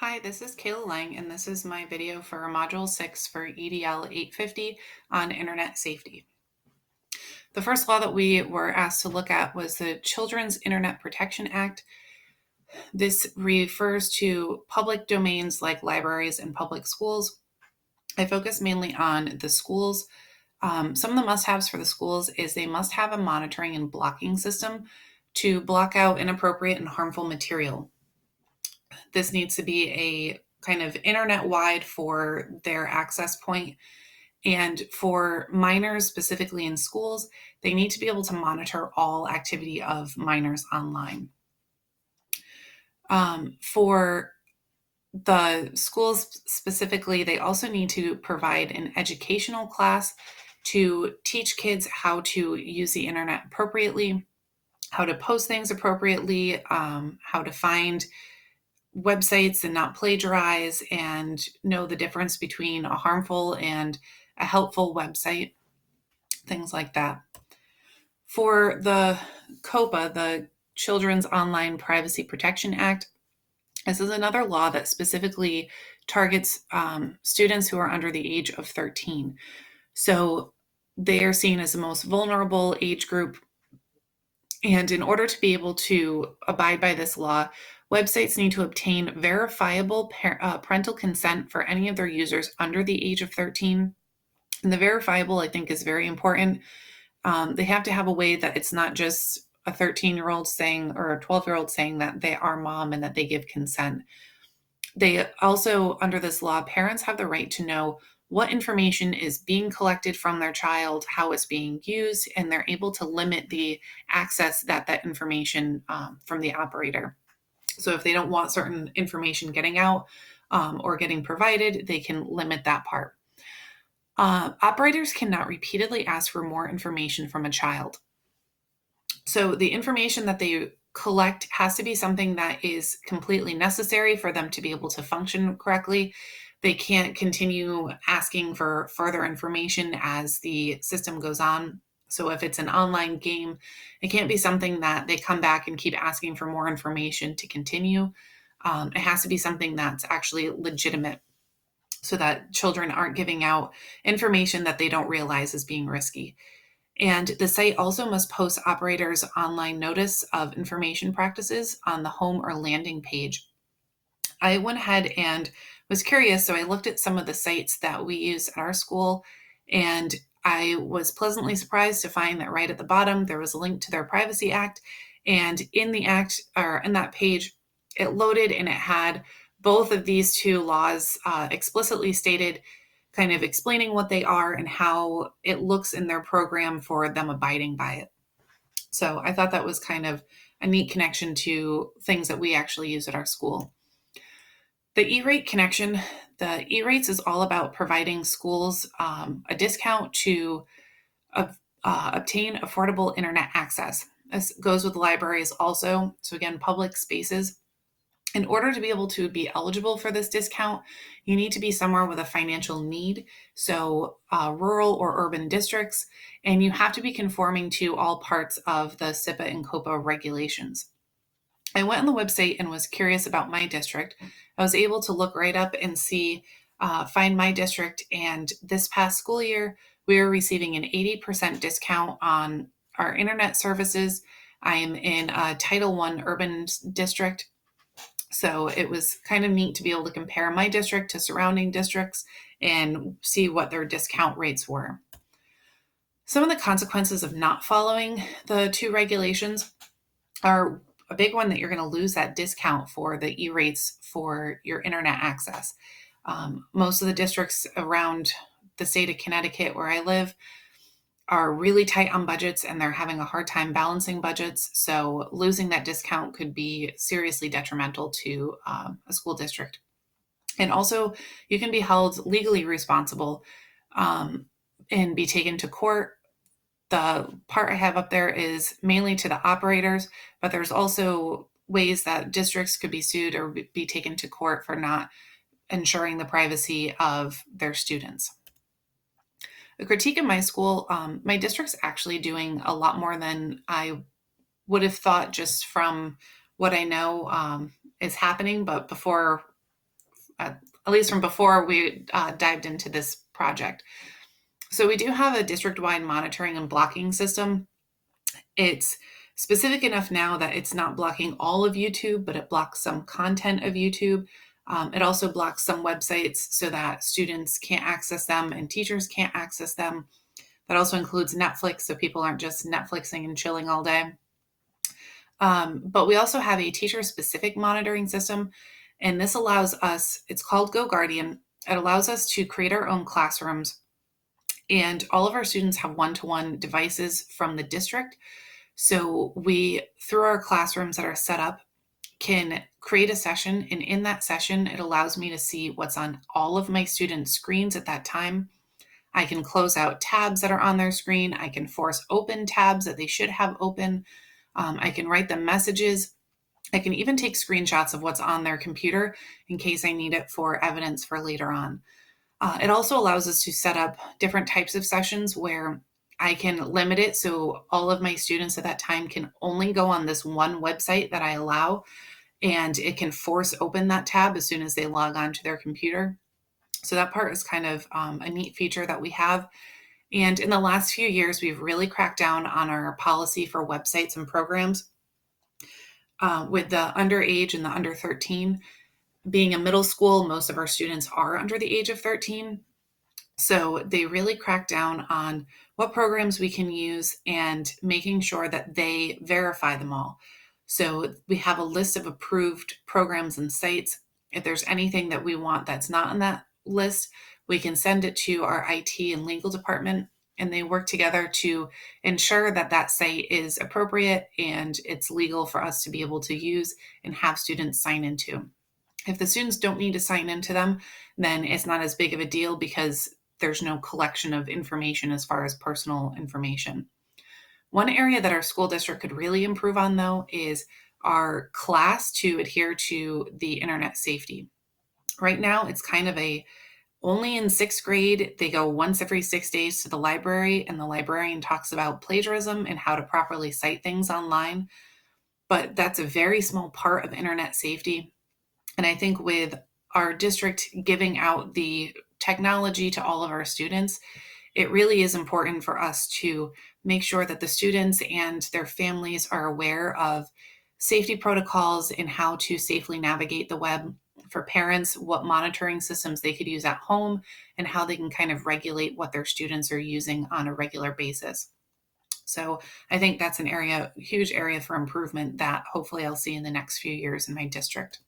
Hi, this is Kayla Lang, and this is my video for Module 6 for EDL 850 on Internet Safety. The first law that we were asked to look at was the Children's Internet Protection Act. This refers to public domains like libraries and public schools. I focus mainly on the schools. Some of the must-haves for the schools is they must have a monitoring and blocking system to block out inappropriate and harmful material. This needs to be a kind of internet-wide for their access point. And for minors, specifically in schools, they need to be able to monitor all activity of minors online. For the schools specifically, they also need to provide an educational class to teach kids how to use the internet appropriately, how to post things appropriately, how to find websites and not plagiarize, and know the difference between a harmful and a helpful website, things like that. For the COPA, the Children's Online Privacy Protection Act, this is another law that specifically targets students who are under the age of 13. So they are seen as the most vulnerable age group. And in order to be able to abide by this law, websites need to obtain verifiable parental consent for any of their users under the age of 13. And the verifiable, I think, is very important. They have to have a way that it's not just a 13-year-old saying or a 12-year-old saying that they are mom and that they give consent. They also, under this law, parents have the right to know what information is being collected from their child, how it's being used, and they're able to limit the access that information from the operator. So if they don't want certain information getting out or getting provided, they can limit that part. Operators cannot repeatedly ask for more information from a child. So the information that they collect has to be something that is completely necessary for them to be able to function correctly. They can't continue asking for further information as the system goes on. So if it's an online game, it can't be something that they come back and keep asking for more information to continue. It has to be something that's actually legitimate so that children aren't giving out information that they don't realize is being risky. And the site also must post operators' online notice of information practices on the home or landing page. I went ahead and was curious, so I looked at some of the sites that we use at our school, and I was pleasantly surprised to find that right at the bottom there was a link to their Privacy Act, and in the act, or in that page, it loaded and it had both of these two laws explicitly stated, kind of explaining what they are and how it looks in their program for them abiding by it. So I thought that was kind of a neat connection to things that we actually use at our school. The E-rate connection, the E-rates is all about providing schools a discount to obtain affordable internet access. This goes with libraries also. So again, public spaces. In order to be able to be eligible for this discount, you need to be somewhere with a financial need, so rural or urban districts, and you have to be conforming to all parts of the SIPA and COPA regulations. I went on the website and was curious about my district. I was able to look right up and see, find my district, and this past school year, we are receiving an 80% discount on our internet services. I am in a Title I urban district. So it was kind of neat to be able to compare my district to surrounding districts and see what their discount rates were. Some of the consequences of not following the two regulations are a big one that you're going to lose that discount for the E-rates for your internet access. Most of the districts around the state of Connecticut where I live are really tight on budgets and they're having a hard time balancing budgets. So losing that discount could be seriously detrimental to a school district. And also, you can be held legally responsible and be taken to court. The part I have up there is mainly to the operators, but there's also ways that districts could be sued or be taken to court for not ensuring the privacy of their students. A critique of my school, my district's actually doing a lot more than I would have thought just from what I know is happening. But before at least from before we dived into this project. So we do have a district-wide monitoring and blocking system. It's specific enough now that it's not blocking all of YouTube, but it blocks some content of YouTube. It also blocks some websites so that students can't access them and teachers can't access them. That also includes Netflix, so people aren't just Netflixing and chilling all day. But we also have a teacher-specific monitoring system, and this allows us, it's called Go Guardian. It allows us to create our own classrooms, and all of our students have one-to-one devices from the district. So we, through our classrooms that are set up, can create a session, and in that session, it allows me to see what's on all of my students' screens at that time. I can close out tabs that are on their screen. I can force open tabs that they should have open. I can write them messages. I can even take screenshots of what's on their computer in case I need it for evidence for later on. It also allows us to set up different types of sessions where I can limit it so all of my students at that time can only go on this one website that I allow, and it can force open that tab as soon as they log on to their computer. So that part is kind of a neat feature that we have. And in the last few years, we've really cracked down on our policy for websites and programs. With the underage and the under 13, being a middle school, most of our students are under the age of 13. So they really crack down on what programs we can use and making sure that they verify them all. So we have a list of approved programs and sites. If there's anything that we want that's not on that list, we can send it to our IT and legal department, and they work together to ensure that that site is appropriate and it's legal for us to be able to use and have students sign into. If the students don't need to sign into them, then it's not as big of a deal because there's no collection of information as far as personal information. One area that our school district could really improve on, though, is our class to adhere to the internet safety. Right now, it's kind of only in 6th grade, they go once every 6 days to the library, and the librarian talks about plagiarism and how to properly cite things online. But that's a very small part of internet safety. And I think with our district giving out the technology to all of our students, it really is important for us to make sure that the students and their families are aware of safety protocols and how to safely navigate the web. For parents, what monitoring systems they could use at home and how they can kind of regulate what their students are using on a regular basis. So I think that's huge area for improvement that hopefully I'll see in the next few years in my district.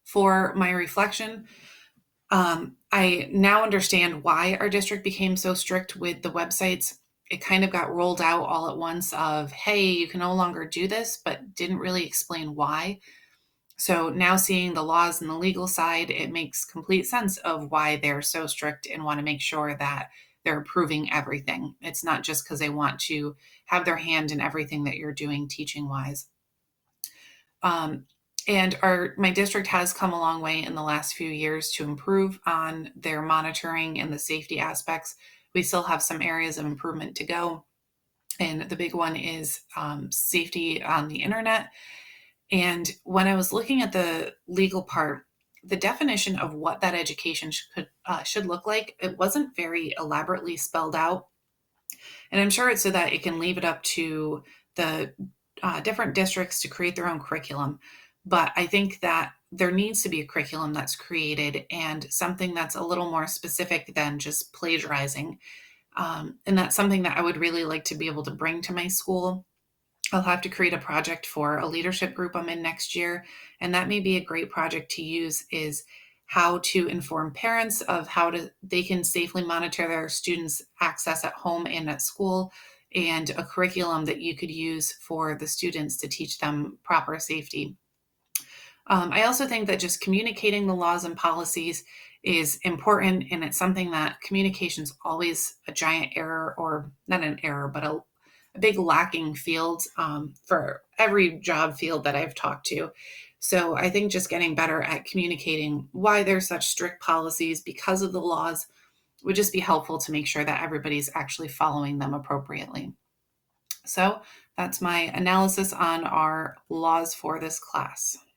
For my reflection, I now understand why our district became so strict with the websites. It kind of got rolled out all at once of, hey, you can no longer do this, but didn't really explain why. So now seeing the laws and the legal side, it makes complete sense of why they're so strict and want to make sure that they're approving everything. It's not just because they want to have their hand in everything that you're doing teaching wise. And my district has come a long way in the last few years to improve on their monitoring and the safety aspects. We still have some areas of improvement to go. And the big one is safety on the internet. And when I was looking at the legal part, the definition of what that education should look like, it wasn't very elaborately spelled out. And I'm sure it's so that it can leave it up to the different districts to create their own curriculum. But I think that there needs to be a curriculum that's created and something that's a little more specific than just plagiarizing. And that's something that I would really like to be able to bring to my school. I'll have to create a project for a leadership group I'm in next year. And that may be a great project to use, is how to inform parents of they can safely monitor their students' access at home and at school, and a curriculum that you could use for the students to teach them proper safety. I also think that just communicating the laws and policies is important, and it's something that communication's always a giant error, or not an error, but a big lacking field for every job field that I've talked to. So I think just getting better at communicating why there's such strict policies because of the laws would just be helpful to make sure that everybody's actually following them appropriately. So that's my analysis on our laws for this class.